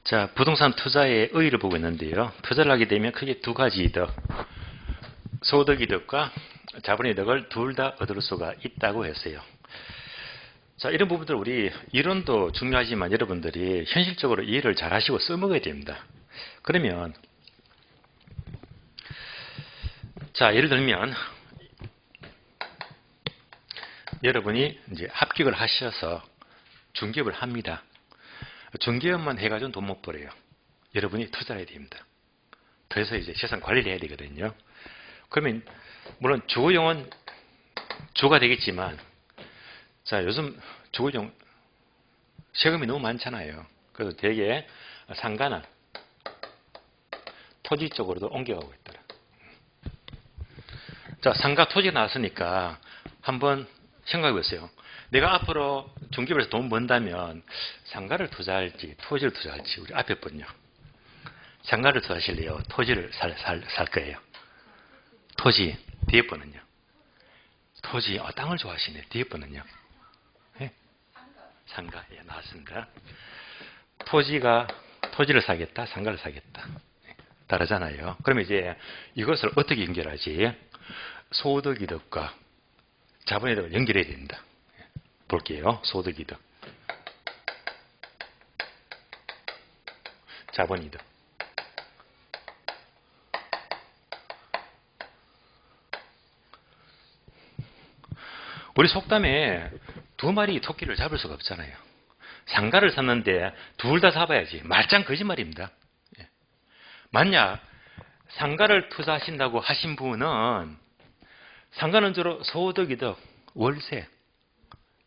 자, 부동산 투자의 의의를 보고 있는데요. 투자를 하게 되면 크게 두 가지 이득, 소득 이득과 자본 이득을 둘 다 얻을 수가 있다고 했어요. 자, 이런 부분들 우리 이론도 중요하지만 여러분들이 현실적으로 이해를 잘 하시고 써먹어야 됩니다. 그러면 자, 예를 들면 여러분이 이제 합격을 하셔서 중개업을 합니다. 중개업만 해가지고는 돈 못 벌어요. 여러분이 투자해야 됩니다. 그래서 이제 재산 관리를 해야 되거든요. 그러면 물론 주거용은 주가 되겠지만, 자, 요즘 주거용 세금이 너무 많잖아요. 그래서 되게 상가나 토지 쪽으로도 옮겨가고 있더라. 자, 상가 토지가 나왔으니까 한번 생각해 보세요. 내가 앞으로 중개업에서 돈 번다면 상가를 투자할지 토지를 투자할지 우리 앞에 분요. 상가를 투자하실래요? 토지를 살 거예요. 토지 뒤에 분은요. 토지 땅을 좋아하시네. 뒤에 분은요. 네? 상가. 예, 나왔습니다. 토지를 사겠다, 상가를 사겠다. 다르잖아요. 그러면 이제 이것을 어떻게 연결하지? 소득 이득과 자본 이득을 연결해야 됩니다. 볼게요. 소득 이득, 자본 이득. 우리 속담에 두 마리 토끼를 잡을 수가 없잖아요. 상가를 샀는데 둘 다 잡아야지. 말짱 거짓말입니다. 만약 상가를 투자하신다고 하신 분은 상가는 주로 소득 이득, 월세,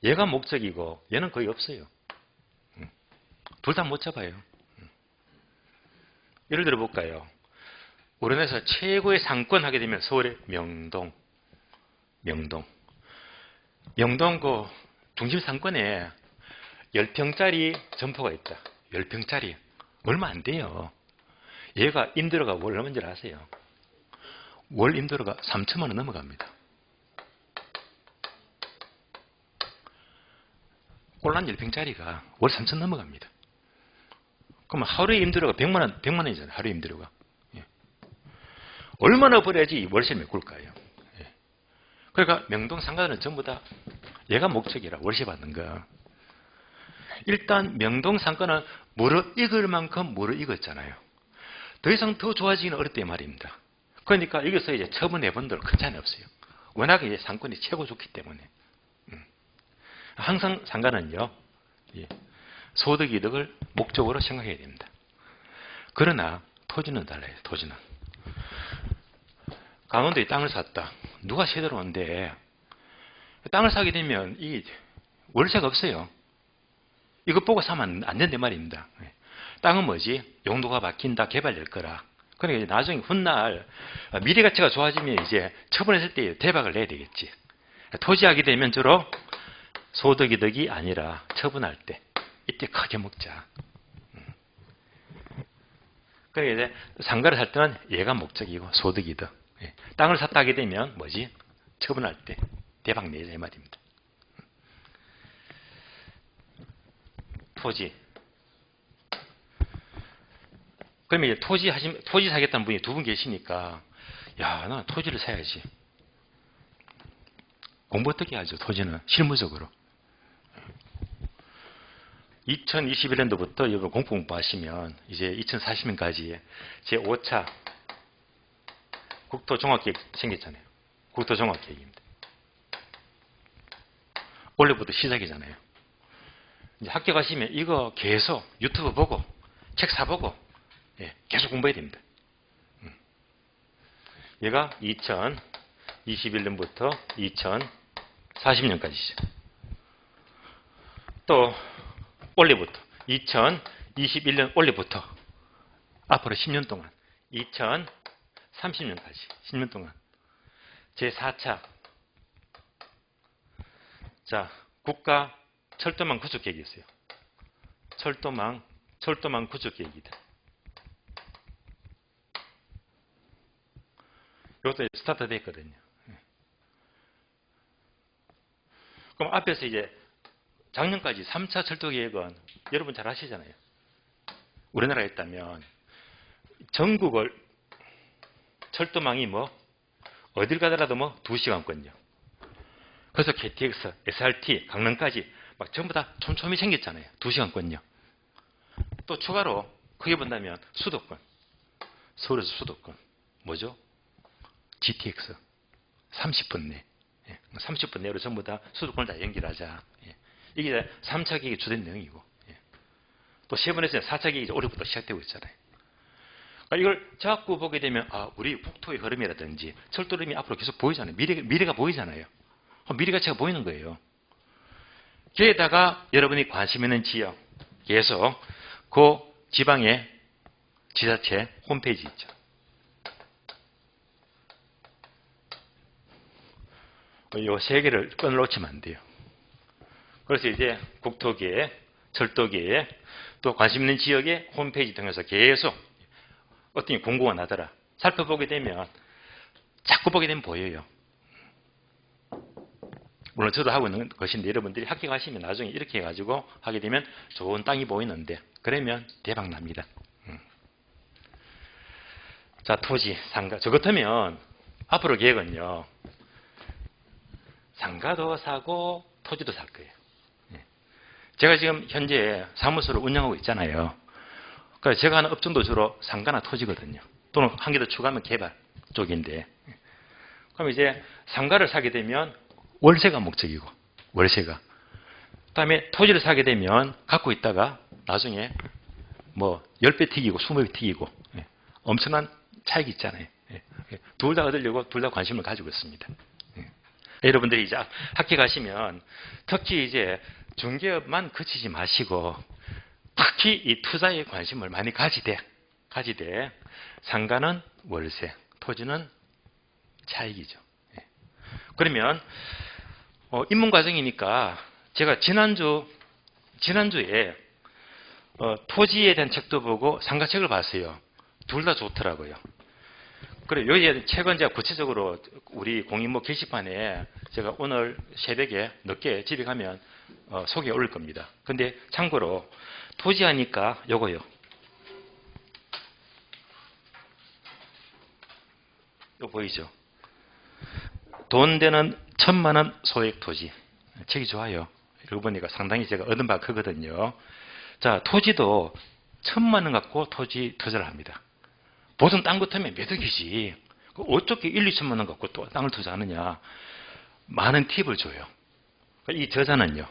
얘가 목적이고 얘는 거의 없어요. 둘 다 못 잡아요. 예를 들어 볼까요? 우리나라에서 최고의 상권 하게 되면 서울의 명동 그 중심 상권에 10평짜리 점포가 있다. 10평짜리 얼마 안 돼요. 얘가 임대료가 월 얼마인지 아세요? 월 임대료가 3천만 원 넘어갑니다. 꼴란 10평짜리가 월 3천 넘어갑니다. 그러면 하루에 임대료가 100만 원이잖아요. 하루에 임대료가. 예. 얼마나 벌어야지 월세를 메꿀까요? 예. 그러니까 명동 상가들은 전부 다 얘가 목적이라 월세 받는 거. 일단 명동 상가는 무릇 익을 만큼 무릇 익었잖아요. 더 이상 더 좋아지기는 어렵다 말입니다. 그러니까 여기서 이제 처분해본들 큰 차이는 없어요. 워낙에 이제 상권이 최고 좋기 때문에. 항상 상가는요, 소득 이득을 목적으로 생각해야 됩니다. 그러나 토지는 달라요. 토지는 강원도에 땅을 샀다. 누가 세대로 온데 땅을 사게 되면 이 월세가 없어요. 이것 보고 사면 안 된단 말입니다. 땅은 뭐지? 용도가 바뀐다, 개발될 거라. 그러니까 이제 나중에 훗날 미래 가치가 좋아지면 이제 처분했을 때 대박을 내야 되겠지. 토지하게 되면 주로 소득 이득이 아니라 처분할 때 이때 크게 먹자. 그러니까 이제 상가를 살 때는 얘가 목적이고 소득 이득. 땅을 샀다 하게 되면 뭐지? 처분할 때 대박 내자 이 말입니다. 토지. 그러면 이제 토지 사겠다는 분이 두 분 계시니까, 야, 나 토지를 사야지. 공부 어떻게 하죠? 토지는 실무적으로. 2021년도부터 이거 공부하시면 이제 2040년까지 제5차 국토종합계획 생겼잖아요. 국토종합계획입니다. 올해부터 시작이잖아요. 이제 학교 가시면 이거 계속 유튜브 보고 책 사보고 계속 공부해야 됩니다. 얘가 2021년부터 2040년까지죠. 또 올해부터 2021년 올해부터 앞으로 10년 동안 2030년까지 10년 동안 제4차 자 국가 철도망 구축 계획이 있어요. 철도망 구축 계획이다. 이것도 스타트 됐거든요. 그럼 앞에서 이제 작년까지 3차 철도 계획은 여러분 잘 아시잖아요. 우리나라에 있다면 전국을 철도망이 뭐 어딜 가더라도 뭐 2시간권요. 그래서 KTX, SRT, 강릉까지 막 전부 다 촘촘히 생겼잖아요. 2시간권요. 또 추가로 크게 본다면 수도권, 서울에서 수도권 뭐죠? GTX 30분 내. 30분 내로 전부 다 수도권을 다 연결하자. 이게 3차 계획의 주된 내용이고, 또 세번에서 4차 계획이 올해부터 시작되고 있잖아요. 그러니까 이걸 자꾸 보게 되면 우리 국토의 흐름이라든지 철도 흐름이 앞으로 계속 보이잖아요. 미래가 보이잖아요. 미래가치가 보이는 거예요. 게다가 여러분이 관심 있는 지역 계속 그 지방의 지자체 홈페이지 있죠. 이 세 개를 끊어놓치면 안 돼요. 그래서 이제 국토계획, 철도계획, 또 관심 있는 지역의 홈페이지 통해서 계속 어떤 게 공고가 나더라. 살펴보게 되면 자꾸 보게 되면 보여요. 물론 저도 하고 있는 것인데 여러분들이 학교 가시면 나중에 이렇게 해가지고 하게 되면 좋은 땅이 보이는데 그러면 대박 납니다. 자, 토지, 상가. 저 같으면 앞으로 계획은요. 상가도 사고 토지도 살 거예요. 제가 지금 현재 사무소를 운영하고 있잖아요. 그러니까 제가 하는 업종도 주로 상가나 토지거든요. 또는 한 개 더 추가하면 개발 쪽인데. 그럼 이제 상가를 사게 되면 월세가 목적이고, 월세가. 그 다음에 토지를 사게 되면 갖고 있다가 나중에 뭐 10배 튀기고 20배 튀기고 엄청난 차익이 있잖아요. 둘 다 얻으려고 둘 다 관심을 가지고 있습니다. 여러분들이 이제 학교 가시면 특히 이제 중개업만 그치지 마시고 특히 이 투자에 관심을 많이 가지되 상가는 월세, 토지는 차익이죠. 그러면 입문 과정이니까 제가 지난주에 토지에 대한 책도 보고 상가책을 봤어요. 둘 다 좋더라고요. 그래, 여기 책은 제가 구체적으로 우리 공인모 게시판에 제가 오늘 새벽에 늦게 집에 가면 소개 올릴 겁니다. 근데 참고로 토지 하니까 요거요. 요 보이죠? 돈 되는 1000만원 소액 토지. 책이 좋아요. 읽어보니까 상당히 제가 얻은 바가 크거든요. 자, 토지도 1000만원 갖고 토지 투자를 합니다. 보통 땅 같으면 몇 억이지. 어떻게 1, 2천만 원 갖고 또 땅을 투자하느냐. 많은 팁을 줘요. 이 저자는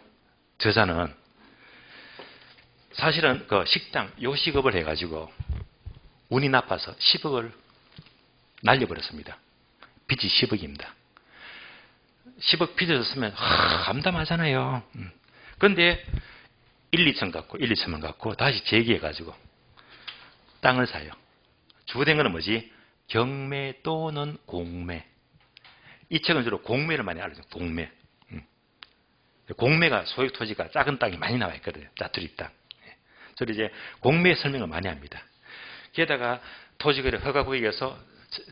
사실은 그 식당, 요식업을 해가지고 운이 나빠서 10억을 날려버렸습니다. 빚이 10억입니다. 10억 빚을 쓰면 감담하잖아요. 그런데 1, 2천만 갖고 다시 재기해가지고 땅을 사요. 주된 거는 뭐지? 경매 또는 공매. 이 책은 주로 공매를 많이 알려줘요. 공매. 공매가 소액 토지가 작은 땅이 많이 나와 있거든요. 짜투리 땅. 저는 이제 공매 설명을 많이 합니다. 게다가 토지거래 허가구역에서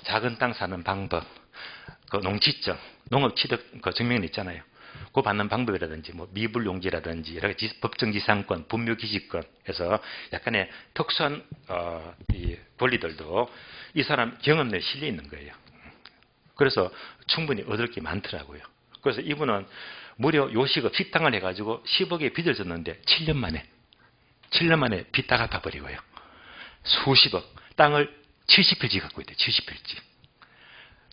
작은 땅 사는 방법, 그 농지증, 농업취득 그 증명이 있잖아요. 그거 받는 방법이라든지, 뭐 미불용지라든지 여러 가지 법정지상권, 분묘기지권 해서 약간의 특수한 이 권리들도 이 사람 경험 내에 실려 있는 거예요. 그래서 충분히 얻을 게 많더라고요. 그래서 이분은 무려 요식업 식당을 해가지고 10억의 빚을 졌는데 7년 만에 빚 다 갚아버리고요. 수십억 땅을 70필지 갖고 있대요. 70필지.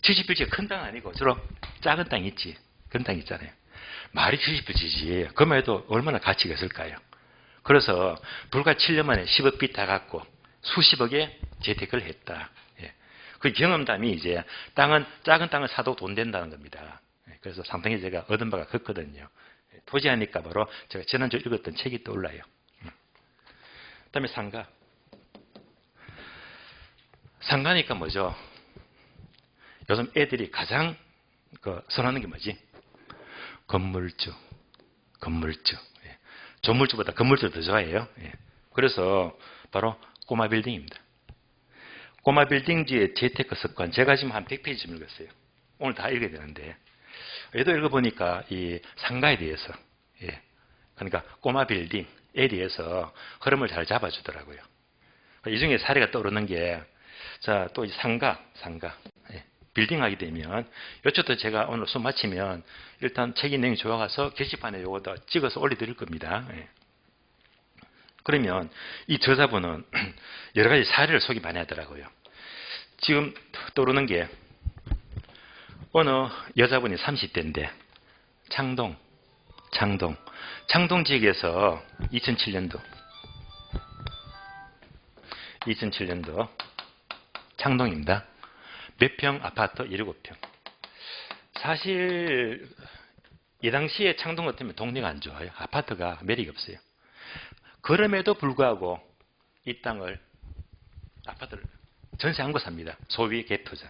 70필지가 큰 땅 아니고 주로 작은 땅 있지. 그런 땅 있잖아요. 말이 70필지지. 그만 해도 얼마나 가치가 있을까요? 그래서 불과 7년 만에 10억 빚 다 갚고 수십억의 재테크를 했다. 그 경험담이 이제 작은 땅을 사도 돈 된다는 겁니다. 그래서 상당히 제가 얻은 바가 컸거든요. 토지하니까 바로 제가 지난주에 읽었던 책이 떠올라요. 그 다음에 상가. 상가니까 뭐죠? 요즘 애들이 가장 선호하는 게 뭐지? 건물주. 조물주보다 건물주를 더 좋아해요. 그래서 바로 꼬마 빌딩입니다. 꼬마 빌딩주의 재테크 습관. 제가 지금 한 100페이지 좀 읽었어요. 오늘 다 읽어야 되는데. 얘도 읽어보니까 이 상가에 대해서, 그러니까 꼬마 빌딩에 대해서 흐름을 잘 잡아주더라고요. 이 중에 사례가 떠오르는 게, 자, 또 상가. 예. 빌딩 하게 되면, 이쪽도 제가 오늘 수업 마치면, 일단 책임 내용이 좋아가서 게시판에 요거 찍어서 올려드릴 겁니다. 예. 그러면 이 저자분은 여러 가지 사례를 소개 많이 하더라고요. 지금 떠오르는 게, 어느 여자분이 30대인데, 창동 지역에서 2007년도 창동입니다. 몇 평? 아파트 17평. 사실 이 당시에 창동 같으면 동네가 안 좋아요. 아파트가 매력이 없어요. 그럼에도 불구하고 이 땅을, 아파트를 전세 안고 삽니다. 소위 갭투자.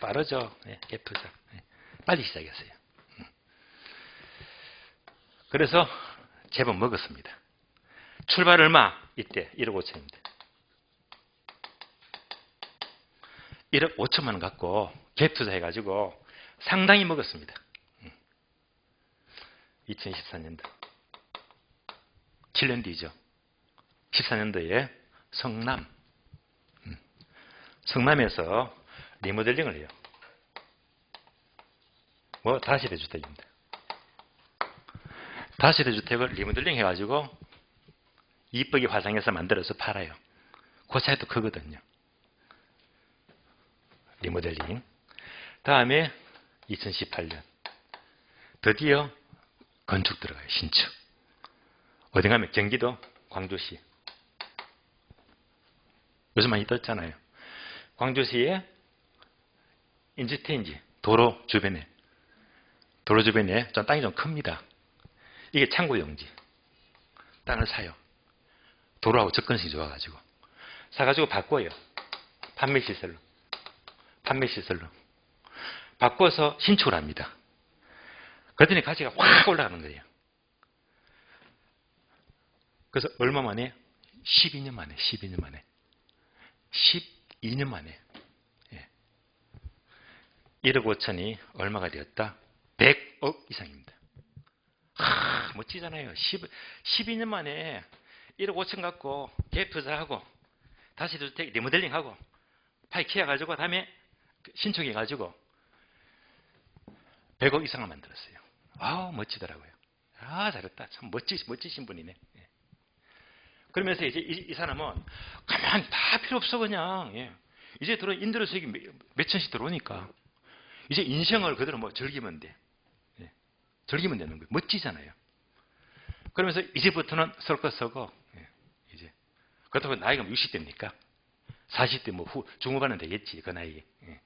빠르죠. 네, 갭투자. 네, 빨리 시작했어요. 그래서 제법 먹었습니다. 출발 얼마? 이때 1억 5천입니다. 1억 5천만 원 갖고 갭투자 해가지고 상당히 먹었습니다. 2014년도 7년 뒤죠. 14년도에 성남에서 리모델링을 해요. 다세대 주택입니다. 다세대 주택을 리모델링 해가지고 이쁘게 화장해서 만들어서 팔아요. 그 차이도 크거든요. 리모델링. 다음에 2018년 드디어 건축 들어가요. 신축. 어디 가면 경기도 광주시. 요즘 많이 떴잖아요. 광주시에 인지테인지 도로 주변에 좀 땅이 좀 큽니다. 이게 창고용지. 땅을 사요. 도로하고 접근성이 좋아가지고. 사가지고 바꿔요. 판매시설로. 바꿔서 신축을 합니다. 그랬더니 가치가 확 올라가는 거예요. 그래서 얼마 만에? 12년 만에. 12년 만에. 예. 1억 5천이 얼마가 되었다? 100억 이상입니다. 멋지잖아요. 12년 만에 1억 5천 갖고 갭 투자하고 다시 주택 리모델링하고 파이 키워가지고 다음에 신축해가지고 100억 이상을 만들었어요. 멋지더라고요. 잘했다. 참 멋지신 분이네. 예. 그러면서 이제 이 사람은 가만히 다 필요 없어 그냥. 예. 이제 인도로 수익이 몇 천씩 들어오니까 이제 인생을 그대로 즐기면 돼. 예. 즐기면 되는 거예요. 멋지잖아요. 그러면서 이제부터는 설 것 쓰고, 예. 이제 그렇다고 나이가 60대입니까? 40대 중후반은 되겠지 그 나이에. 예.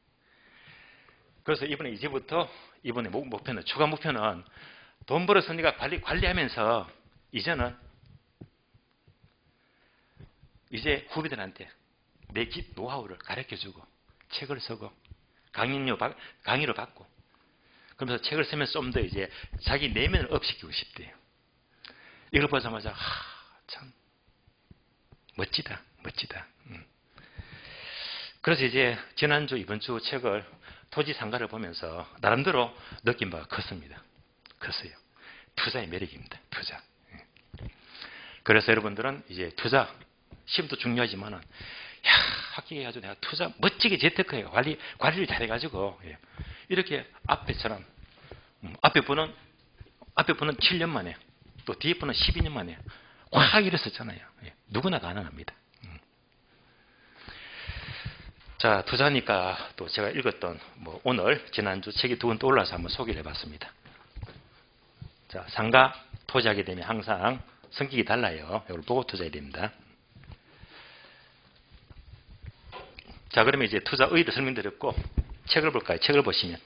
그래서 이제부터 이번에 목표는 추가 목표는 돈 벌었으니까 관리하면서 이제는 이제 후배들한테 내 노하우를 가르쳐주고 책을 쓰고 강의로 받고 그러면서 책을 쓰면서 좀 더 이제 자기 내면을 업시키고 싶대요. 이걸 보자마자 참 멋지다. 그래서 이제 지난주 이번 주 책을 토지 상가를 보면서 나름대로 느낀 바가 컸습니다. 컸어요. 투자의 매력입니다. 투자. 그래서 여러분들은 이제 투자 시험도 중요하지만은 합격해가지고 내가 투자 멋지게 재테크해요. 관리를 잘해가지고 이렇게 앞에처럼 앞에 분은 7년 만에 또 뒤에 분은 12년 만에 확 일었었잖아요. 누구나 가능합니다. 자, 투자니까 또 제가 읽었던 오늘 지난주 책이 두 권 떠올라서 한번 소개를 해봤습니다. 자, 상가 투자하게 되면 항상 성격이 달라요. 이걸 보고 투자해야 됩니다. 자, 그러면 이제 투자 의의를 설명드렸고 책을 볼까요? 책을 보시면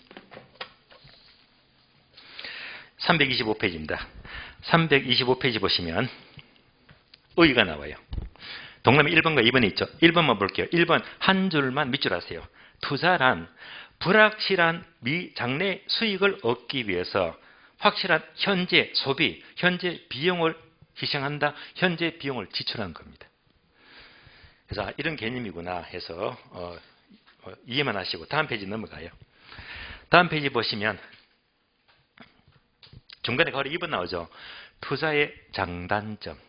325페이지입니다. 325페이지 보시면 의의가 나와요. 동남에 1번과 2번이 있죠. 1번만 볼게요. 1번 한 줄만 밑줄 하세요. 투자란 불확실한 미장래 수익을 얻기 위해서 확실한 현재 소비, 현재 비용을 희생한다. 현재 비용을 지출하는 겁니다. 그래서 이런 개념이구나 해서 이해만 하시고 다음 페이지 넘어가요. 다음 페이지 보시면 중간에 바로 2번 나오죠. 투자의 장단점.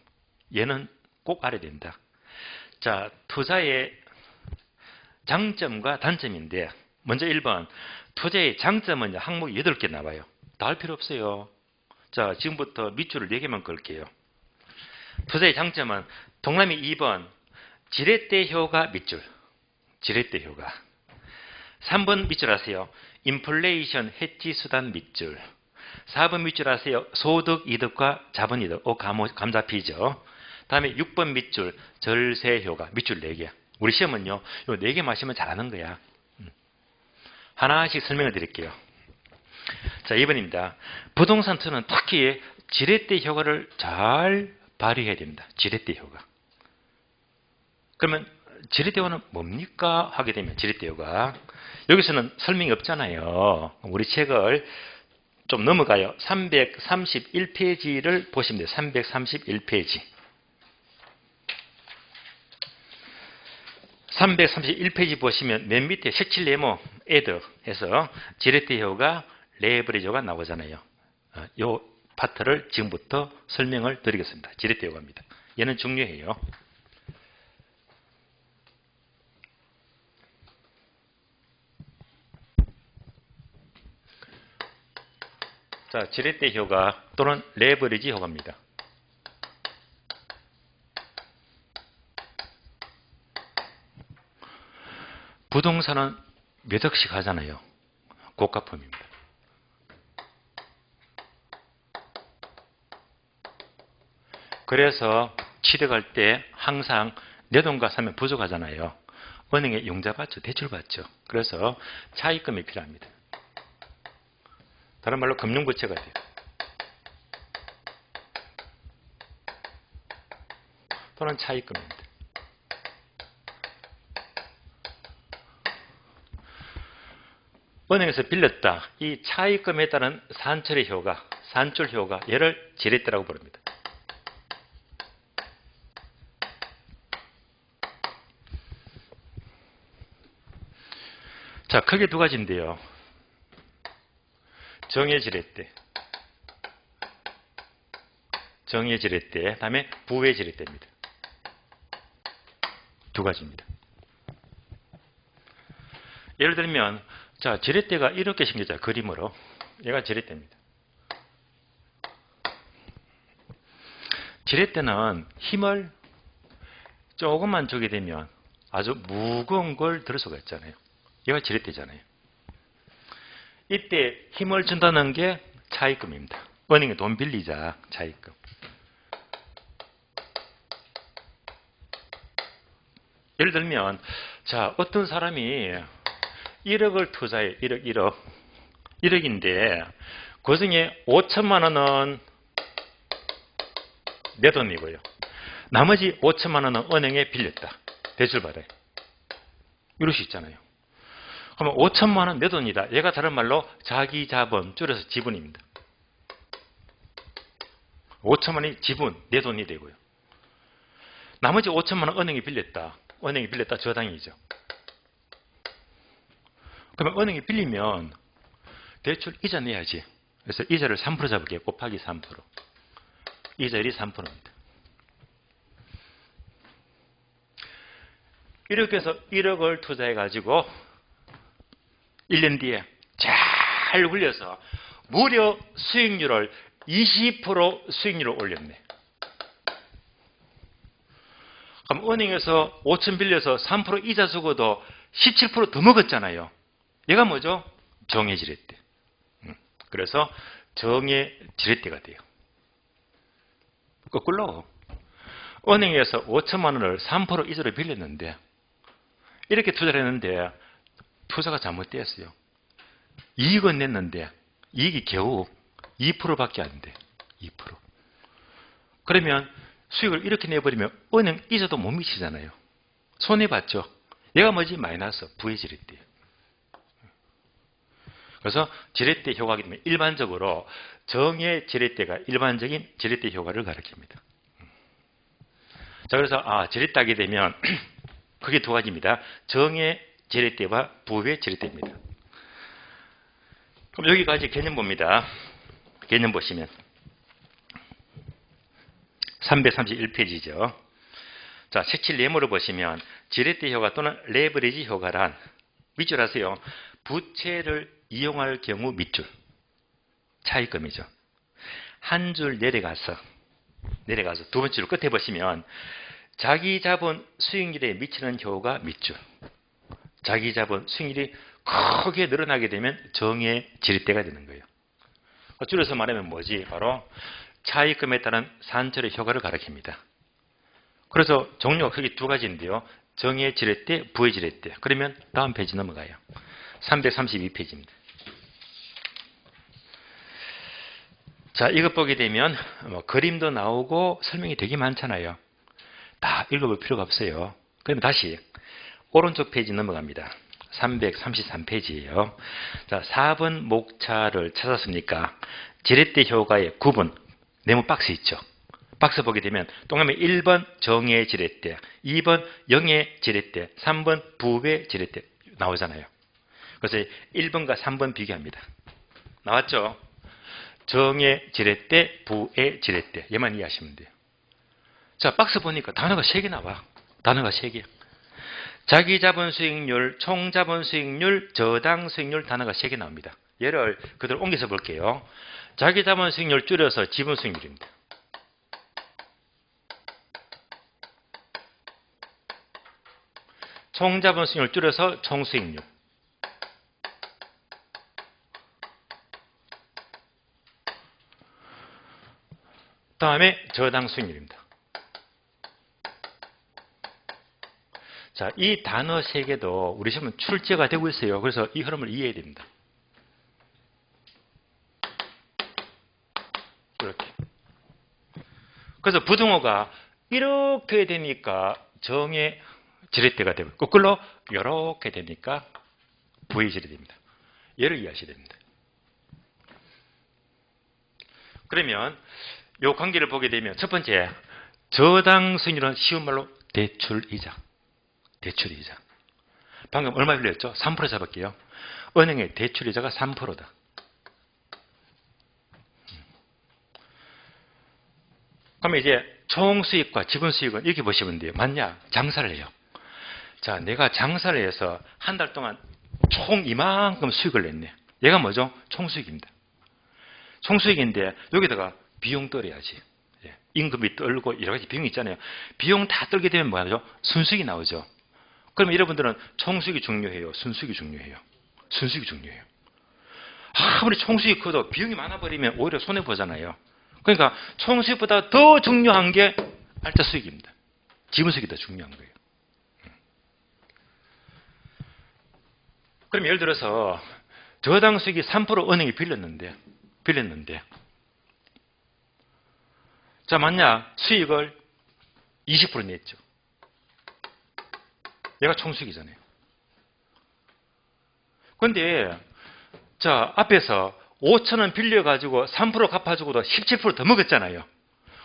얘는 꼭 알아야 된다. 자, 투자의 장점과 단점인데 먼저 1번 투자의 장점은 항목이 8개 나와요. 다 할 필요 없어요. 자, 지금부터 밑줄을 4개만 걸게요. 투자의 장점은 동남이 2번 지렛대 효과 밑줄. 지렛대 효과. 3번 밑줄 하세요. 인플레이션 해지 수단 밑줄. 4번 밑줄 하세요. 소득 이득과 자본 이득. 감 잡히죠. 다음에 6번 밑줄 절세 효과. 밑줄 4개. 우리 시험은요. 요 4개 마시면 잘하는 거야. 하나씩 설명을 드릴게요. 자, 2번입니다. 부동산 투자는 특히 지렛대 효과를 잘 발휘해야 됩니다. 지렛대 효과. 그러면 지렛대 효과는 뭡니까? 하게 되면 지렛대 효과. 여기서는 설명이 없잖아요. 우리 책을 좀 넘어가요. 331페이지를 보시면 돼요. 331페이지. 331페이지 보시면 맨 밑에 색칠 네모 애드 해서 지렛대 효과, 레버리지 효과 나오잖아요. 이 파트를 지금부터 설명을 드리겠습니다. 지렛대 효과입니다. 얘는 중요해요. 자, 지렛대 효과 또는 레버리지 효과입니다. 부동산은 몇 억씩 하잖아요. 고가품입니다. 그래서 취득할 때 항상 내 돈 가사면 부족하잖아요. 은행에 융자 받죠. 대출 받죠. 그래서 차입금이 필요합니다. 다른 말로 금융부채가 돼요. 또는 차입금입니다. 은행에서 빌렸다. 이 차입금에 따른 산출의 효과, 산출 효과, 얘를 지렛대라고 부릅니다. 자, 크게 두 가지인데요. 정의 지렛대, 정의 지렛대, 다음에 부의 지렛대입니다. 두 가지입니다. 예를 들면, 자, 지렛대가 이렇게 생겼죠. 그림으로. 얘가 지렛대입니다. 지렛대는 힘을 조금만 주게 되면 아주 무거운 걸 들을 수가 있잖아요. 얘가 지렛대잖아요. 이때 힘을 준다는 게 차입금입니다. 은행에 돈 빌리자, 차입금. 예를 들면, 자, 어떤 사람이 1억을 투자해, 1억인데, 그 중에 5천만 원은 내 돈이고요. 나머지 5천만 원은 은행에 빌렸다. 대출 받아요. 이럴 수 있잖아요. 그러면 5천만 원 내 돈이다. 얘가 다른 말로 자기 자본, 줄여서 지분입니다. 5천만 원이 지분, 내 돈이 되고요. 나머지 5천만 원 은행이 빌렸다. 은행이 빌렸다 저당이죠. 그러면 은행이 빌리면 대출 이자 내야지. 그래서 이자를 3% 잡을게요. 곱하기 3%. 이자율이 3%입니다. 이렇게 해서 1억을 투자해가지고 1년 뒤에 잘 굴려서 무려 수익률을 20% 수익률을 올렸네. 그럼 은행에서 5천 빌려서 3% 이자 주고도 17% 더 먹었잖아요. 얘가 뭐죠? 정의 지렛대. 그래서 정의 지렛대가 돼요. 거꾸로 은행에서 5천만 원을 3% 이자로 빌렸는데 이렇게 투자를 했는데 투자가 잘못되었어요. 이익은 냈는데 이익이 겨우 2%밖에 안 돼. 2%. 그러면 수익을 이렇게 내버리면 은행 이자도 못 미치잖아요. 손해봤죠. 얘가 뭐지? 마이너스, 부의 지렛대. 그래서 지렛대 효과이기 때문에 일반적으로 정의 지렛대가 일반적인 지렛대 효과를 가리킵니다. 자, 그래서 지렛대 하게 되면 크게 두 가지입니다. 정의 지렛대와 부의 지렛대입니다. 그럼 여기까지 개념 봅니다. 개념 보시면 331페이지죠. 자, 색칠 네모를 보시면 지렛대 효과 또는 레버리지 효과란 밑줄 하세요. 부채를 이용할 경우 밑줄. 차이점이죠. 한 줄 내려가서 두 번째 줄 끝에 보시면 자기 자본 수익률에 미치는 효과 밑줄. 자기 자본 수익률이 크게 늘어나게 되면 정의 지렛대가 되는 거예요. 줄여서 말하면 뭐지? 바로 차익금에 따른 산철의 효과를 가리킵니다. 그래서 종류가 크게 두 가지인데요. 정의 지렛대, 부의 지렛대. 그러면 다음 페이지 넘어가요. 332페이지입니다. 자, 이것 보게 되면 그림도 나오고 설명이 되게 많잖아요. 다 읽어볼 필요가 없어요. 그럼 다시 오른쪽 페이지 넘어갑니다. 333페이지예요. 자, 4번 목차를 찾았습니까? 지렛대 효과의 9번 네모 박스 있죠. 박스 보게 되면 동그라미 1번 정의 지렛대, 2번 영의 지렛대, 3번 부의 지렛대 나오잖아요. 그래서 1번과 3번 비교합니다. 나왔죠? 정의 지렛대, 부의 지렛대. 얘만 이해하시면 돼요. 자, 박스 보니까 단어가 3개 나와. 단어가 3개. 자기 자본 수익률, 총 자본 수익률, 저당 수익률 단어가 3개 나옵니다. 얘를 그대로 옮겨서 볼게요. 자기 자본 수익률 줄여서 지분 수익률입니다. 총 자본 수익률 줄여서 총 수익률. 다음에 저당 수익률입니다. 자, 이 단어 3개도 우리 시험은 출제가 되고 있어요. 그래서 이 흐름을 이해해야 됩니다. 이렇게. 그래서 부등호가 이렇게 되니까 정의 지렛대가 되고 거꾸로 이렇게 되니까 부의 지렛대입니다. 얘를 이해하셔야 됩니다. 그러면 이 관계를 보게 되면 첫 번째, 저당 수익률은 쉬운 말로 대출이자. 대출이자. 방금 얼마 빌렸죠? 3% 잡을게요. 은행의 대출이자가 3%다. 그러면 이제 총수익과 지분수익은 이렇게 보시면 돼요. 맞냐? 장사를 해요. 자, 내가 장사를 해서 한 달 동안 총 이만큼 수익을 냈네. 얘가 뭐죠? 총수익입니다. 총수익인데 여기다가 비용 떨어야지. 임금이 떨고 여러 가지 비용이 있잖아요. 비용 다 떨게 되면 뭐하죠? 순수익이 나오죠. 그러면 여러분들은 총수익이 중요해요? 순수익이 중요해요? 순수익이 중요해요. 아무리 총수익이 커도 비용이 많아버리면 오히려 손해보잖아요. 그러니까 총수익보다 더 중요한 게 알짜 수익입니다. 지분수익이 더 중요한 거예요. 그럼 예를 들어서 저당 수익이 3% 은행이 빌렸는데 자, 만약 수익을 20% 냈죠. 얘가 총수익이잖아요. 그런데 자, 앞에서 5,000원 빌려가지고 3% 갚아주고도 17% 더 먹었잖아요.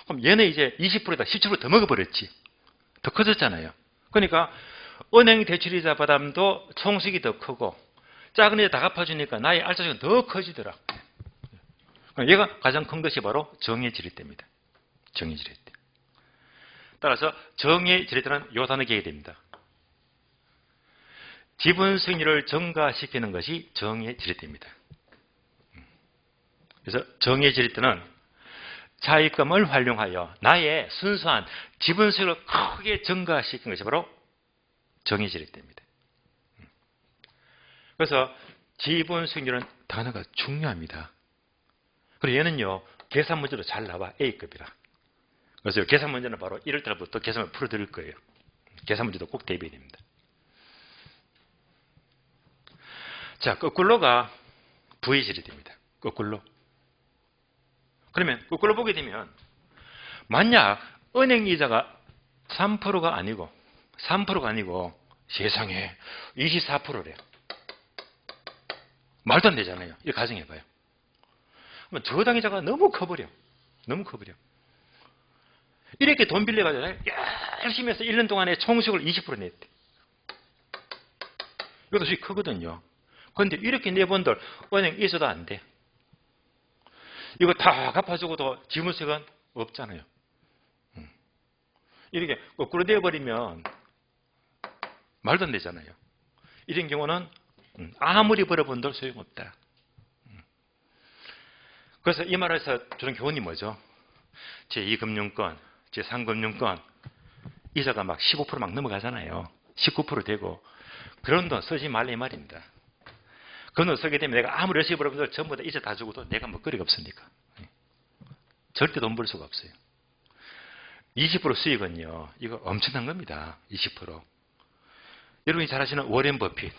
그럼 얘는 이제 20%에다 17% 더 먹어버렸지. 더 커졌잖아요. 그러니까 은행 대출이자 부담도 총수익이 더 크고 작은 애 다 갚아주니까 나의 알짜수익은 더 커지더라. 얘가 가장 큰 것이 바로 정의 지렛대입니다. 정의 지렛대. 따라서 정의 지렛대는 요 단어 기억이 됩니다. 지분 수익률을 증가시키는 것이 정의 지렛대입니다. 그래서 정의 지렛대는 차익금을 활용하여 나의 순수한 지분 수익을 크게 증가시키는 것이 바로 정의 지렛대입니다. 그래서 지분 수익률은 단어가 중요합니다. 그리고 얘는요, 계산 문제로 잘 나와. A급이라. 그래서 계산 문제는 바로 1월 달부터 계산을 풀어드릴 거예요. 계산 문제도 꼭 대비해야 됩니다. 자, 거꾸로가 부의 지렛대입니다. 거꾸로. 그러면 거꾸로 보게 되면 만약 은행 이자가 3%가 아니고 세상에 24%래. 말도 안 되잖아요. 이거 가정해봐요. 그러면 저당 이자가 너무 커버려. 이렇게 돈 빌려가지고 열심히 해서 1년 동안에 총수익을 20% 냈대. 이것도 수익 크거든요. 그런데 이렇게 내본들 은행 있어도 안 돼. 이거 다 갚아주고도 지분수익은 없잖아요. 이렇게 거꾸로 되어버리면 말도 안 되잖아요. 이런 경우는 아무리 벌어본들 소용없다. 그래서 이 말에서 주는 교훈이 뭐죠? 제2금융권, 제3금융권 이자가 막 15% 막 넘어가잖아요. 19% 되고 그런 돈 쓰지 말라 이 말입니다. 그런 돈 쓰게 되면 내가 아무리 열심히 벌어본들 전부 다 이자 다 주고도 내가 먹거리가 없으니까. 절대 돈 벌 수가 없어요. 20% 수익은요. 이거 엄청난 겁니다. 20%. 여러분이 잘 아시는 워렌 버핏.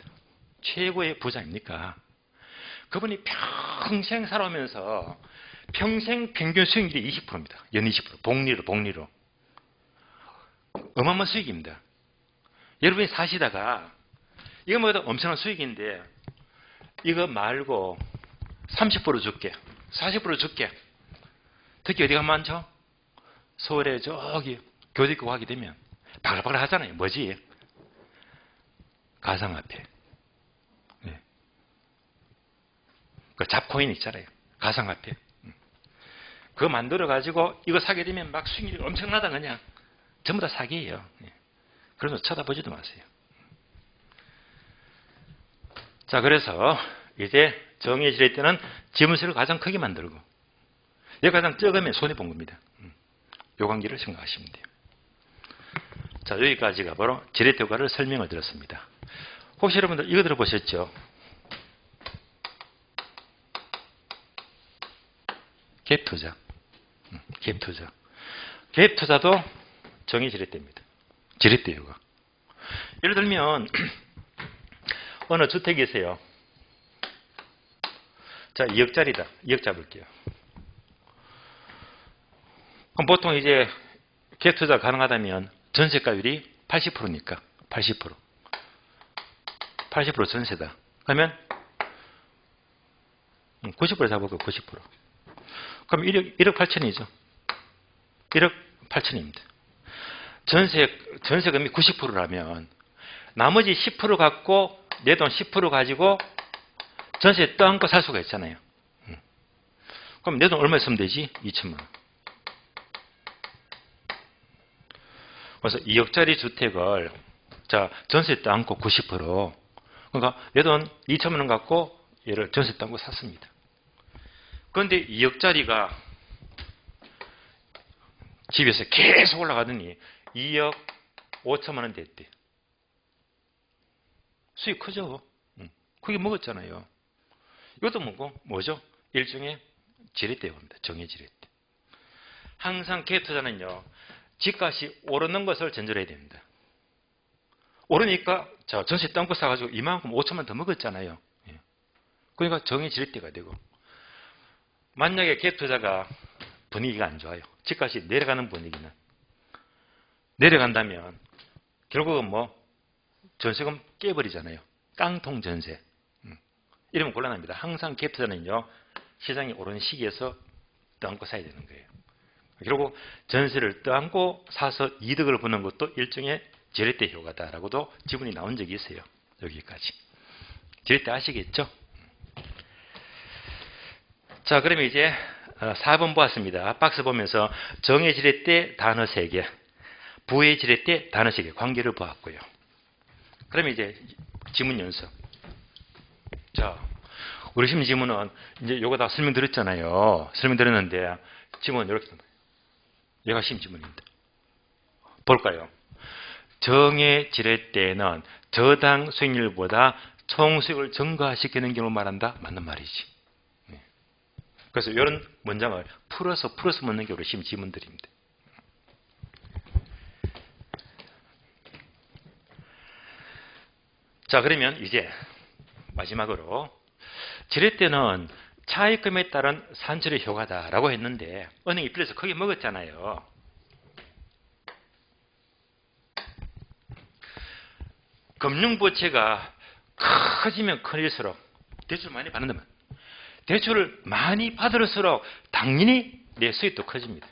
최고의 부자입니까? 그분이 평생 살아오면서 평생 평균 수익률이 20%입니다. 연 20%. 복리로. 어마어마한 수익입니다. 여러분이 사시다가 이거 뭐도 엄청난 수익인데 이거 말고 30% 줄게. 40% 줄게. 특히 어디 가면 많죠? 서울에 저기 교대 있고 하게 되면 바글바글 하잖아요. 뭐지? 가상화폐. 네. 그 잡코인 있잖아요. 가상화폐. 그거 만들어가지고 이거 사게 되면 막 수익률이 엄청나다 그냥. 전부 다 사기예요. 네. 그래서 쳐다보지도 마세요. 자, 그래서 이제 정해질 때는 지분수를 가장 크게 만들고 여기 가장 적으면 손해본 겁니다. 요 관계를 생각하시면 돼요. 자, 여기까지가 바로 지렛대 효과를 설명을 드렸습니다. 혹시 여러분들 이거 들어보셨죠? 갭투자. 갭투자. 갭투자도 정의 지렛대입니다. 지렛대 효과. 예를 들면 어느 주택이세요. 자, 2억짜리다. 2억 잡을게요. 그럼 보통 이제 갭투자 가능하다면 전세가율이 80%니까 80%. 80% 전세다. 그러면 90% 잡을게요. 90%. 그럼 1억 8천이죠. 1억 8천입니다. 전세금이 90%라면 나머지 10% 갖고 내 돈 10% 가지고 전세 떠안고 살 수가 있잖아요. 그럼 내 돈 얼마 쓰면 되지? 2천만 원. 그래서 2억짜리 주택을 자 전세 떠안고 90% 그러니까 내 돈 2천만 원 갖고 얘를 전세 떠안고 샀습니다. 그런데 2억짜리가 집에서 계속 올라가더니 2억 5천만 원 됐대. 수익 크죠? 그게 먹었잖아요. 이것도 뭐죠? 일종의 지렛대 겁니다. 정의 지렛대. 항상 갭투자는요. 집값이 오르는 것을 전제로 해야 됩니다. 오르니까 자 전세 땅고 사가지고 이만큼 5천만 더 먹었잖아요. 그러니까 정의 지렛대가 되고 만약에 갭투자가 분위기가 안 좋아요. 집값이 내려가는 분위기는 내려간다면 결국은 전세금 깨버리잖아요. 깡통 전세. 이러면 곤란합니다. 항상 갭투자는요. 시장이 오르는 시기에서 떠안고 사야 되는 거예요. 결국 전세를 떠안고 사서 이득을 보는 것도 일종의 지렛대 효과다라고도 지분이 나온 적이 있어요. 여기까지. 지렛대 아시겠죠? 자, 그러면 이제 4번 보았습니다. 박스 보면서 정의 지렛대 단어 3개, 부의 지렛대 단어 3개 관계를 보았고요. 그러면 이제 지문 연습. 자, 우리 심 지문은 이제 요거 다 설명드렸잖아요. 설명드렸는데 지문은 이렇게 됩니다. 얘가 심 지문입니다. 볼까요? 정의 지렛대는 저당 수익률보다 총 수익을 증가시키는 경우를 말한다. 맞는 말이지. 그래서 이런 문장을 풀어서 묻는 게 우리 심 지문들입니다. 자, 그러면 이제 마지막으로 지렛대는 차입금에 따른 산출의 효과다라고 했는데 은행이 빌려서 크게 먹었잖아요. 금융부채가 커지면 커질수록 대출 많이 받는다면 대출을 많이 받을수록 당연히 내 수익도 커집니다.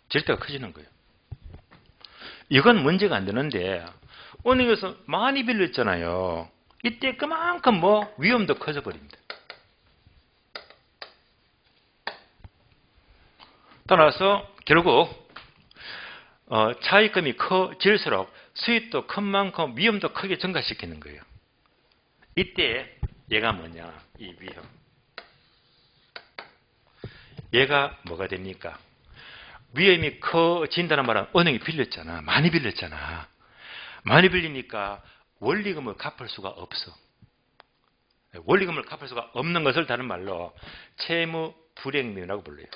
지렛대가 커지는 거예요. 이건 문제가 안 되는데 은행에서 많이 빌렸잖아요. 이때 그만큼 위험도 커져버립니다. 따라서 결국 차입금이 커질수록 수입도 큰 만큼 위험도 크게 증가시키는 거예요. 이때 얘가 뭐냐? 이 위험. 얘가 뭐가 됩니까? 위험이 커진다는 말은 은행이 빌렸잖아. 많이 빌렸잖아. 많이 빌리니까 원리금을 갚을 수가 없어. 원리금을 갚을 수가 없는 것을 다른 말로 채무 불행위라고 불러요.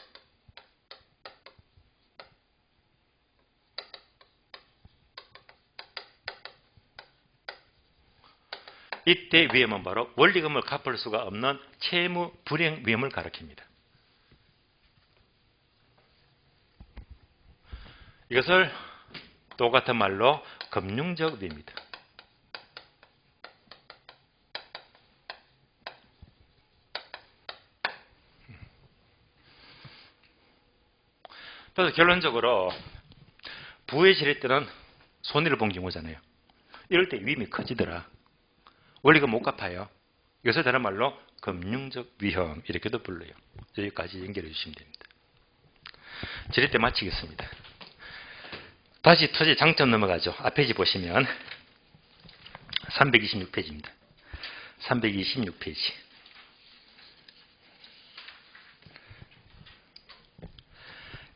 이때 위험은 바로 원리금을 갚을 수가 없는 채무 불행 위험을 가리킵니다. 이것을 똑같은 말로 금융적 위험이다. 그래서 결론적으로 부의 질일 때는 손해를 본 경우잖아요. 이럴 때 위험이 커지더라. 원리금 못 갚아요. 이것을 다른 말로 금융적 위험 이렇게도 불러요. 여기까지 연결해 주시면 됩니다. 질의 때 마치겠습니다. 다시 토지 장점 넘어가죠. 앞페이지 보시면 326페이지입니다. 326페이지.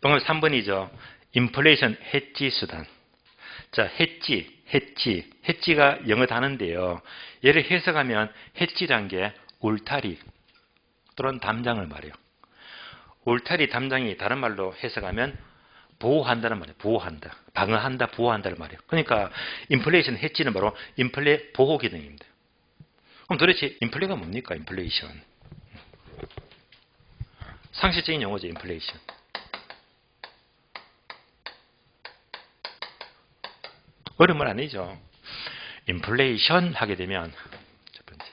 방금 3번이죠. 인플레이션 해지 수단. 자, 해지가 영어 단어인데요. 얘를 해석하면 해지란 게 울타리 또는 담장을 말해요. 울타리, 담장이 다른 말로 해석하면 보호한다는 말이에요. 보호한다. 방어한다, 보호한다를 말해요. 그러니까 인플레이션 해지는 바로 인플레 보호 기능입니다. 그럼 도대체 인플레가 뭡니까? 인플레이션. 상식적인 용어죠. 인플레이션. 어려운 말 아니죠. 인플레이션 하게 되면 첫 번째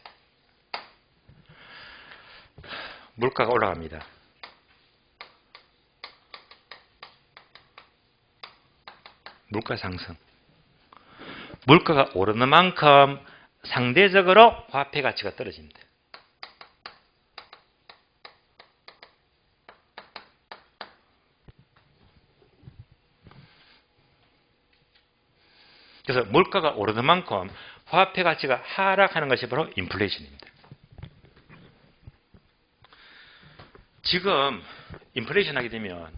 물가가 올라갑니다. 물가 상승. 물가가 오르는 만큼 상대적으로 화폐 가치가 떨어집니다. 그래서 물가가 오르는 만큼 화폐 가치가 하락하는 것이 바로 인플레이션입니다. 지금 인플레이션 하게 되면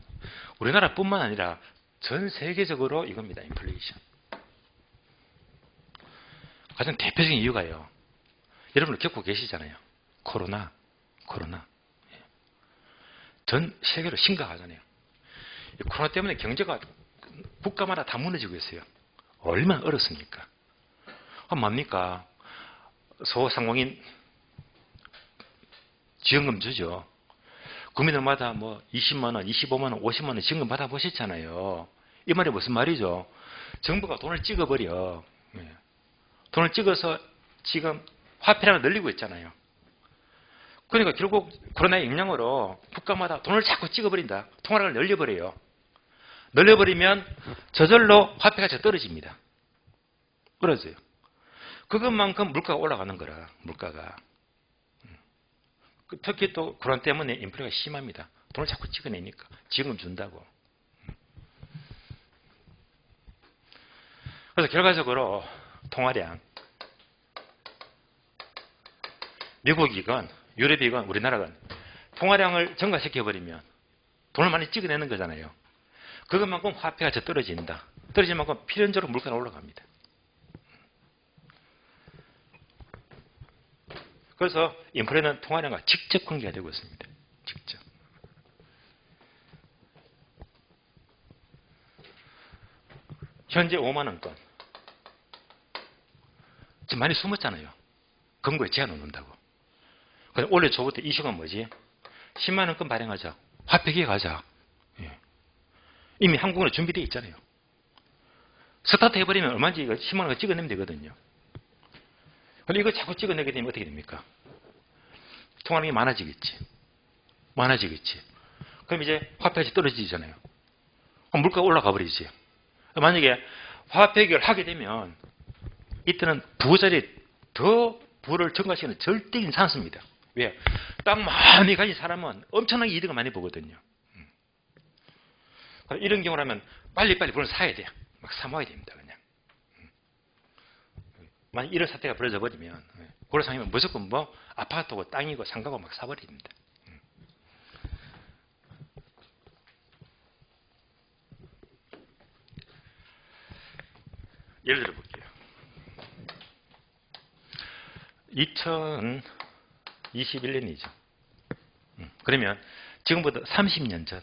우리나라뿐만 아니라 전 세계적으로 이겁니다. 인플레이션. 가장 대표적인 이유가요. 여러분들 겪고 계시잖아요. 코로나. 전 세계로 심각하잖아요. 코로나 때문에 경제가 국가마다 다 무너지고 있어요. 얼마나 어렵습니까? 뭡니까? 소상공인 지원금 주죠. 국민들마다 뭐 20만원, 25만원, 50만원 지원금 받아보셨잖아요. 이 말이 무슨 말이죠? 정부가 돈을 찍어버려. 돈을 찍어서 지금 화폐량을 늘리고 있잖아요. 그러니까 결국 코로나의 영향으로 국가마다 돈을 자꾸 찍어버린다. 통화량을 늘려버려요. 늘려버리면 저절로 화폐가 떨어집니다. 떨어져요. 그것만큼 물가가 올라가는 거라. 물가가. 특히 또 코로나 때문에 인플레가 심합니다. 돈을 자꾸 찍어내니까. 지금 준다고. 그래서 결과적으로 통화량. 미국이건 유럽이건 우리나라건 통화량을 증가시켜버리면 돈을 많이 찍어내는 거잖아요. 그것만큼 화폐가 떨어진다. 떨어진 만큼 필연적으로 물가가 올라갑니다. 그래서 인플레는 통화량과 직접 관계가 되고 있습니다. 직접. 현재 5만원권. 지금 많이 숨었잖아요. 금고에 제한 놓는다고. 그래서 올해 초부터 이슈가 뭐지? 10만원권 발행하자. 화폐기에 가자. 예. 이미 한국으로 준비되어 있잖아요. 스타트 해버리면 얼마인지 이거 10만원 찍어내면 되거든요. 근데 이거 자꾸 찍어내게 되면 어떻게 됩니까? 통화량이 많아지겠지. 그럼 이제 화폐가 떨어지잖아요. 그럼 물가가 올라가 버리지. 만약에 화폐기를 하게 되면 이때는 부자리 더 부를 증가시키는 절대 괜찮습니다. 왜요? 땅 많이 가진 사람은 엄청나게 이득을 많이 보거든요. 이런 경우라면 빨리빨리 물건 사야 돼요. 막 사모아야 됩니다. 그냥. 만약 이런 사태가 벌어져 버리면 그런 상황이면 무조건 뭐 아파트고 땅이고 상가고 막 사버립니다. 예를 들어 볼게요. 2021년이죠. 그러면 지금부터 30년 전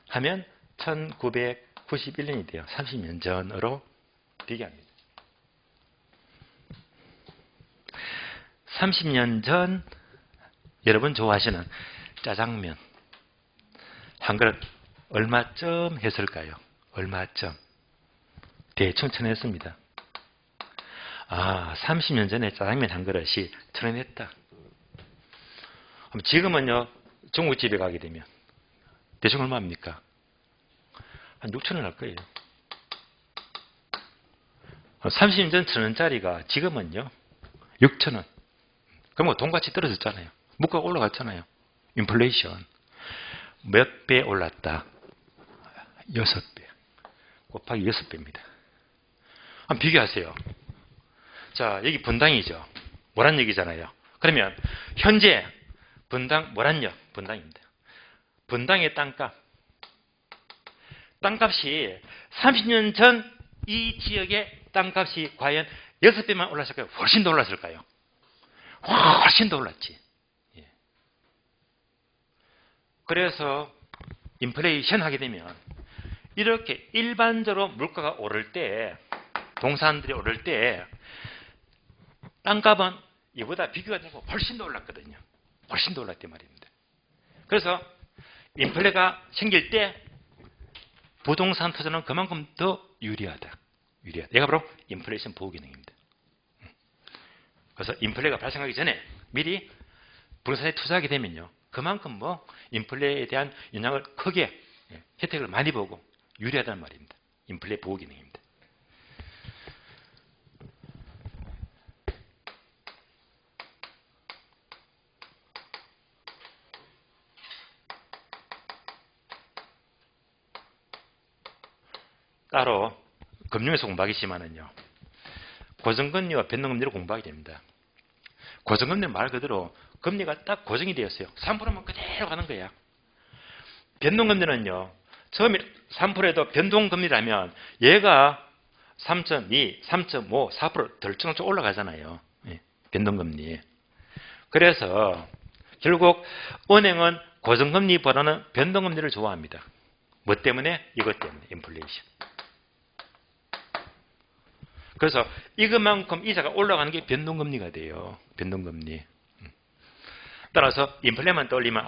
하면 1991년이 돼요. 30년 전으로 비교합니다. 30년 전 여러분 좋아하시는 짜장면 한 그릇 얼마쯤 했을까요? 얼마쯤? 대충 1,000원 했습니다. 30년 전에 짜장면 한 그릇이 1,000원 했다. 그럼 지금은요, 중국집에 가게 되면 대충 얼마입니까? 한 6,000원 할 거예요. 30년 전 1,000원짜리가 지금은요, 6,000원. 그럼 뭐 돈같이 떨어졌잖아요. 물가가 올라갔잖아요. 인플레이션. 몇 배 올랐다? 6배. 곱하기 6배입니다. 한번 비교하세요. 자, 여기 분당이죠. 모란역이잖아요. 그러면 현재 분당 모란역 분당입니다. 분당의 땅값이 30년 전 이 지역의 땅값이 과연 6배만 올랐을까요? 훨씬 더 올랐을까요? 훨씬 더 올랐지. 예. 그래서 인플레이션 하게 되면 이렇게 일반적으로 물가가 오를 때, 동산들이 오를 때 땅값은 이보다 비교가 되고 훨씬 더 올랐거든요. 훨씬 더 올랐단 말입니다. 그래서 인플레가 생길 때 부동산 투자는 그만큼 더 유리하다. 얘가 바로 인플레이션 보호 기능입니다. 그래서 인플레가 발생하기 전에 미리 부동산에 투자하게 되면요. 그만큼 뭐 인플레에 대한 영향을 크게 혜택을 많이 보고 유리하다는 말입니다. 인플레 보호 기능입니다. 따로 금융에서 공부하겠지만은요. 고정금리와 변동금리를 공부하게 됩니다. 고정금리는 말 그대로 금리가 딱 고정이 되었어요. 3%만 그대로 가는 거야. 변동금리는요. 처음에 3%에도 변동금리라면 얘가 3.2, 3.5, 4% 덜쭉덜쭉 올라가잖아요. 변동금리. 그래서 결국 은행은 고정금리보다는 변동금리를 좋아합니다. 뭐 때문에? 이것 때문에. 인플레이션. 그래서 이것만큼 이자가 올라가는 게 변동금리가 돼요. 변동금리. 따라서 인플레만 떠올리면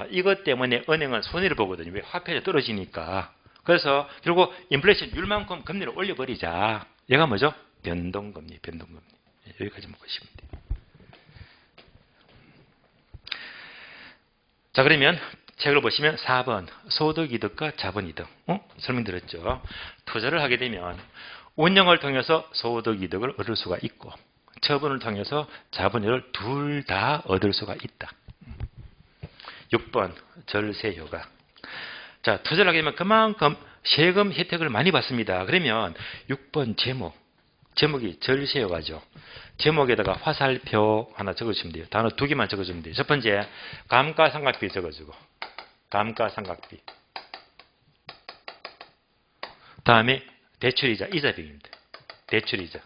이것 때문에 은행은 손해를 보거든요. 왜? 화폐가 떨어지니까. 그래서 결국 인플레이션율만큼 금리를 올려버리자. 얘가 뭐죠? 변동금리. 여기까지 보시면 돼요. 자, 그러면 책을 보시면 4번 소득이득과 자본이득. 설명드렸죠. 투자를 하게 되면 운영을 통해서 소득이득을 얻을 수가 있고 처분을 통해서 자본이득을 둘 다 얻을 수가 있다. 6번 절세효과. 자, 투자를 하게 되면 그만큼 세금 혜택을 많이 받습니다. 그러면 6번 제목이 절세효과죠. 제목에다가 화살표 하나 적어주시면 돼요. 단어 2개만 적어주면 돼요. 첫 번째 감가상각비 적어주고 감가상각비. 다음에 대출이자, 이자비입니다. 대출이자.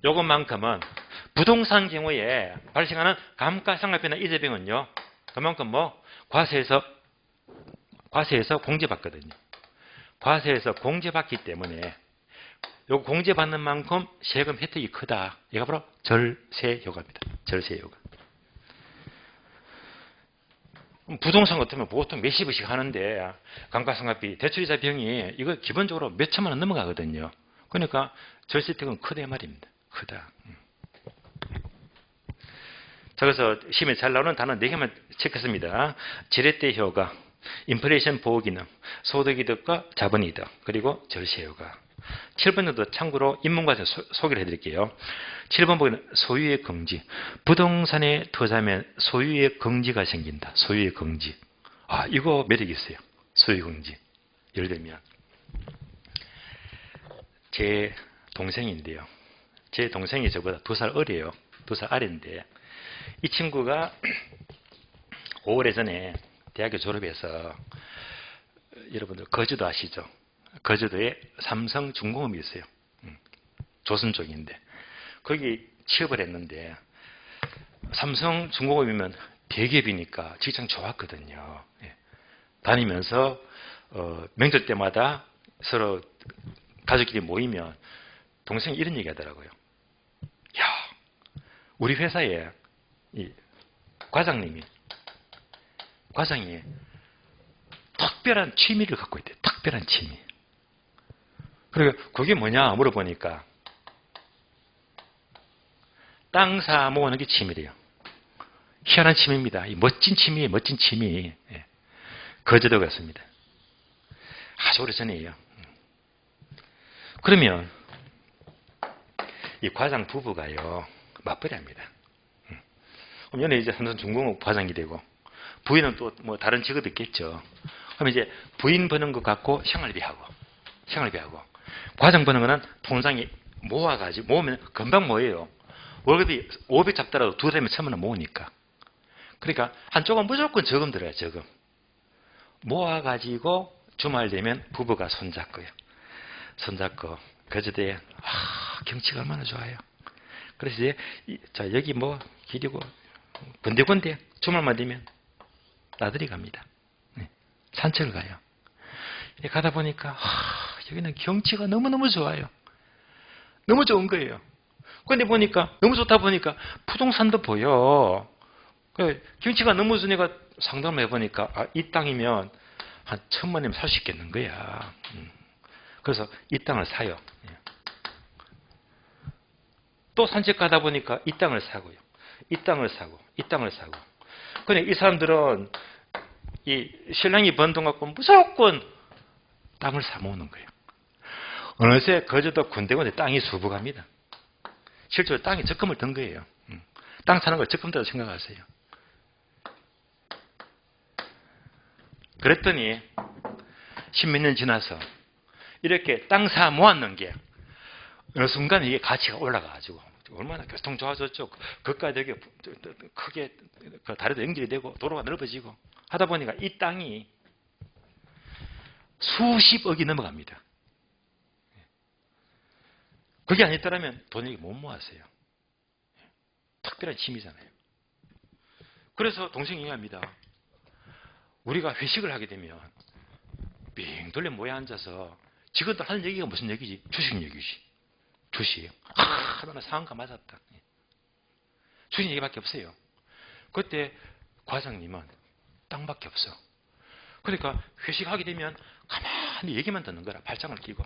요것만큼은 부동산 경우에 발생하는 감가상각비나 이자비는요. 그만큼 과세에서 공제받거든요. 과세에서 공제받기 때문에 요 공제받는 만큼 세금 혜택이 크다. 얘가 바로 절세효과입니다. 절세효과. 부동산 같으면 보통 몇십억씩 하는데 감가상각비, 대출이자 비용이 이거 기본적으로 몇 천만 원 넘어가거든요. 그러니까 절세 혜택은 크다 말입니다. 크다. 자, 그래서 시험에 잘 나오는 단어 4개만 체크했습니다. 지렛대 효과, 인플레이션 보호 기능, 소득이득과 자본이득, 그리고 절세효과. 7번도 참고로 인문과에서 소개를 해드릴게요. 7번 보기는 소유의 긍지. 부동산에 투자하면 소유의 긍지가 생긴다. 소유의 긍지. 아, 이거 매력이 있어요. 소유공지. 예를 들면 제 동생인데요. 제 동생이 저보다 2살 어려요. 2살 아래인데 이 친구가 5월 전에 대학교 졸업해서 여러분들 거주도 아시죠? 거주도에 삼성중공업이 있어요. 조선 쪽인데 거기 취업을 했는데 삼성중공업이면 대기업이니까 직장 좋았거든요. 예. 다니면서 명절 때마다 서로 가족끼리 모이면 동생이 이런 얘기 하더라고요. 야, 우리 회사에 이 과장이 특별한 취미를 갖고 있대요. 특별한 취미. 그리고 그게 뭐냐 물어보니까 땅 사 모으는 게 취미래요. 희한한 취미입니다. 이 멋진 취미예요. 멋진 취미. 예. 거제도 같습니다. 아주 오래전이에요. 그러면 이 과장 부부가요. 맞벌이 합니다. 그럼 연애 이제 삼성중공업 과장이 되고 부인은 또 뭐 다른 직업이 있겠죠. 그럼 이제 부인 버는 것 갖고 생활비하고 과장 버는 거는 통장에 모으면 금방 모여요. 월급이 500 잡더라도 2달이면 1,000만 원 모으니까. 그러니까 한쪽은 무조건 저금 들어요. 저금. 모아가지고 주말 되면 부부가 손잡고요. 손잡고 거제도에 경치가 얼마나 좋아요. 그래서 이제 자 여기 뭐 길이고 군데군데 주말만 되면 나들이 갑니다. 네. 산책을 가요. 가다 보니까 여기는 경치가 너무너무 좋아요. 너무 좋은 거예요. 그런데 보니까 너무 좋다 보니까 부동산도 보여. 경치가 너무 좋으니까 상담을 해보니까 이 땅이면 한 1,000만 원이면 살 수 있겠는 거야. 그래서 이 땅을 사요. 또 산책 가다 보니까 이 땅을 사고요. 이 땅을 사고. 근데 이 사람들은 이 신랑이 번 돈 갖고 무조건 땅을 사 모으는 거예요. 어느새 거제도 군데군데 땅이 수북합니다. 실제로 땅에 적금을 든 거예요. 땅 사는 걸 적금이라고 생각하세요. 그랬더니 10몇 년 지나서 이렇게 땅 사 모았는 게 어느 순간 이게 가치가 올라가가지고 얼마나 교통 좋아졌죠. 그까지 되게 크게 다리도 연결이 되고 도로가 넓어지고 하다 보니까 이 땅이 수십억이 넘어갑니다. 그게 아니었다면 돈을 못 모았어요. 특별한 취미잖아요. 그래서 동생이 얘기합니다. 우리가 회식을 하게 되면 빙 돌려 모여 앉아서 직원들 하는 얘기가 무슨 얘기지? 주식 얘기지. 주식. 하나 상한가 맞았다. 주식 얘기밖에 없어요. 그때 과장님은 땅밖에 없어. 그러니까 회식하게 되면 가만히 얘기만 듣는 거라. 발장을 끼고.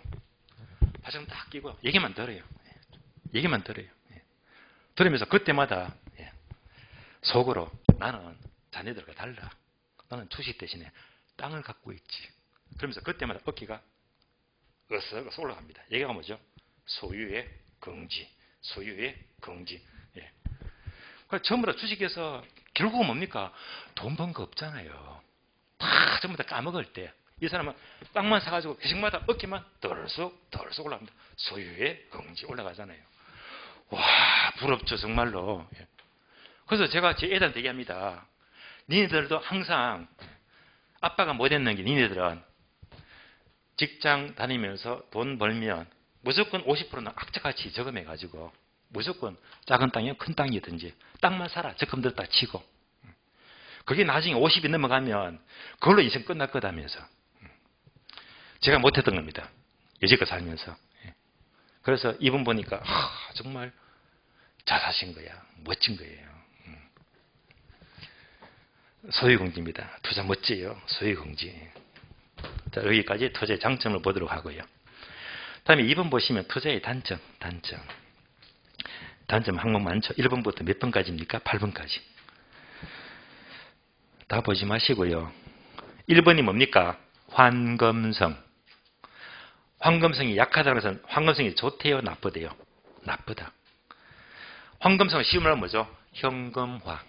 발장 딱 끼고 얘기만 들어요. 얘기만 들어요. 들으면서 그때마다 속으로 나는 자네들과 달라. 나는 주식 대신에 땅을 갖고 있지. 그러면서 그때마다 어깨가 어서 올라갑니다. 얘기가 뭐죠? 소유의 긍지. 소유의 긍지. 예. 전부 다 주식에서 결국은 뭡니까? 돈 번 거 없잖아요. 다 전부 다 까먹을 때 이 사람은 땅만 사가지고 회식마다 어깨만 덜썩 올라갑니다. 소유의 긍지 올라가잖아요. 와, 부럽죠 정말로. 예. 그래서 제가 제 애들한테 얘기합니다. 니네들도 항상 아빠가 못했는 게 니네들은 직장 다니면서 돈 벌면 무조건 50%는 악착같이 저금해가지고 무조건 작은 땅이면 큰 땅이든지 땅만 사라 적금 들었다 치고 그게 나중에 50이 넘어가면 그걸로 인생 끝날 거다면서 제가 못했던 겁니다. 여지껏 살면서. 그래서 이분 보니까 정말 잘 사신 거야. 멋진 거예요. 소유공지입니다. 투자 멋지요. 소유공지. 자, 여기까지 투자의 장점을 보도록 하고요. 다음에 2번 보시면 투자의 단점. 단점 항목 많죠. 1번부터 몇 번까지입니까? 8번까지. 다 보지 마시고요. 1번이 뭡니까? 환검성. 환검성이 약하다는 것은 환검성이 좋대요? 나쁘대요? 나쁘다. 환검성은 쉬운 말로 뭐죠? 현금화.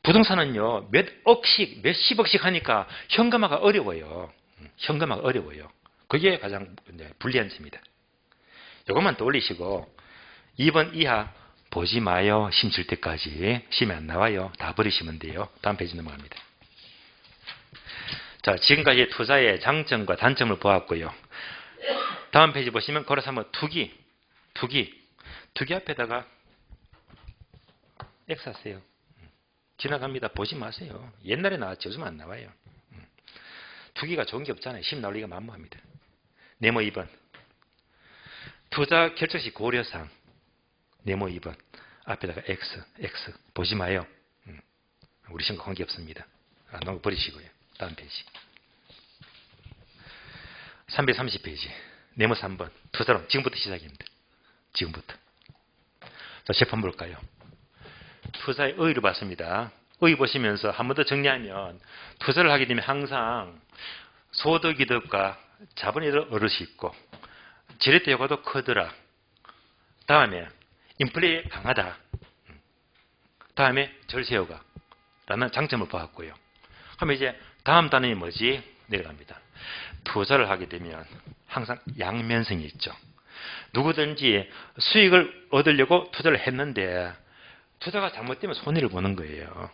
부동산은요, 몇 억씩, 몇 십억씩 하니까 현금화가 어려워요. 현금화가 어려워요. 그게 가장 불리한 점입니다. 이것만 떠올리시고 2번 이하 보지 마요. 시험 칠 때까지. 시험에 안 나와요. 다 버리시면 돼요. 다음 페이지 넘어갑니다. 자, 지금까지 투자의 장점과 단점을 보았고요. 다음 페이지 보시면 걸어서 한번 투기 앞에다가 X 하세요. 지나갑니다. 보지 마세요. 옛날에 나왔죠. 요즘 안 나와요. 투기가 좋은 게 없잖아요. 시험 나올 리가 만무합니다. 네모 2번. 투자 결정 시 고려사항. 네모 2번. 앞에다가 X 보지 마요. 우리 시험과 관계없습니다. 너무 버리시고요. 다음 페이지. 330페이지. 네모 3번. 투자론. 지금부터 시작입니다. 지금부터. 자, 재판 볼까요? 투자의 의의를 봤습니다. 의의 보시면서 한 번 더 정리하면 투자를 하게 되면 항상 소득이득과 자본이득을 얻을 수 있고 지렛대 효과도 크더라. 다음에 인플레이 강하다. 다음에 절세효과 라는 장점을 보았고요. 그러면 이제 다음 단원이 뭐지? 내려갑니다. 투자를 하게 되면 항상 양면성이 있죠. 누구든지 수익을 얻으려고 투자를 했는데 투자가 잘못되면 손해를 보는 거예요.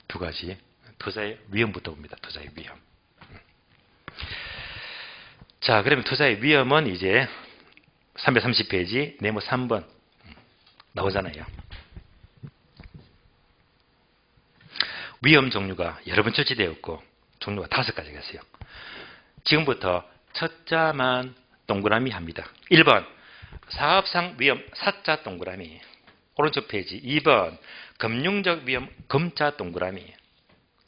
두 가지. 투자의 위험부터 봅니다. 투자의 위험. 자, 그러면 투자의 위험은 이제 330페이지 네모 3번 나오잖아요. 위험 종류가 여러 번 처치되었고 종류가 5가지가 있어요. 지금부터 첫 자만 동그라미 합니다. 1번 사업상 위험 사자 동그라미. 오른쪽 페이지 2번 금융적 위험 금자 동그라미.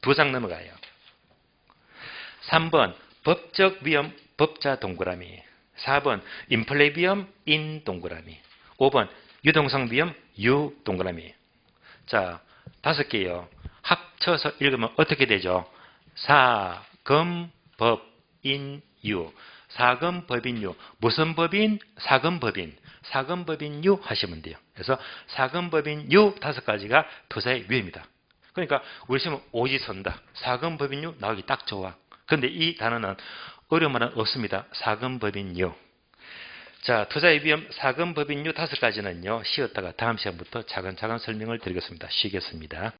2장 넘어가요. 3번 법적 위험 법자 동그라미. 4번 인플레 위험 인 동그라미. 5번 유동성 위험 유 동그라미. 자, 5개요. 합쳐서 읽으면 어떻게 되죠? 사금법인유. 사금법인유. 무슨 법인? 사금법인. 사금법인유 하시면 돼요. 그래서 사금법인유 5가지가 투자의 위험이다. 그러니까 우리 시험은 오지선다. 사금법인유 나오기 딱 좋아. 그런데 이 단어는 어려운 말은 없습니다. 사금법인유. 자, 투자의 위험 사금법인유 5가지는요. 쉬었다가 다음 시간부터 차근차근 설명을 드리겠습니다. 쉬겠습니다.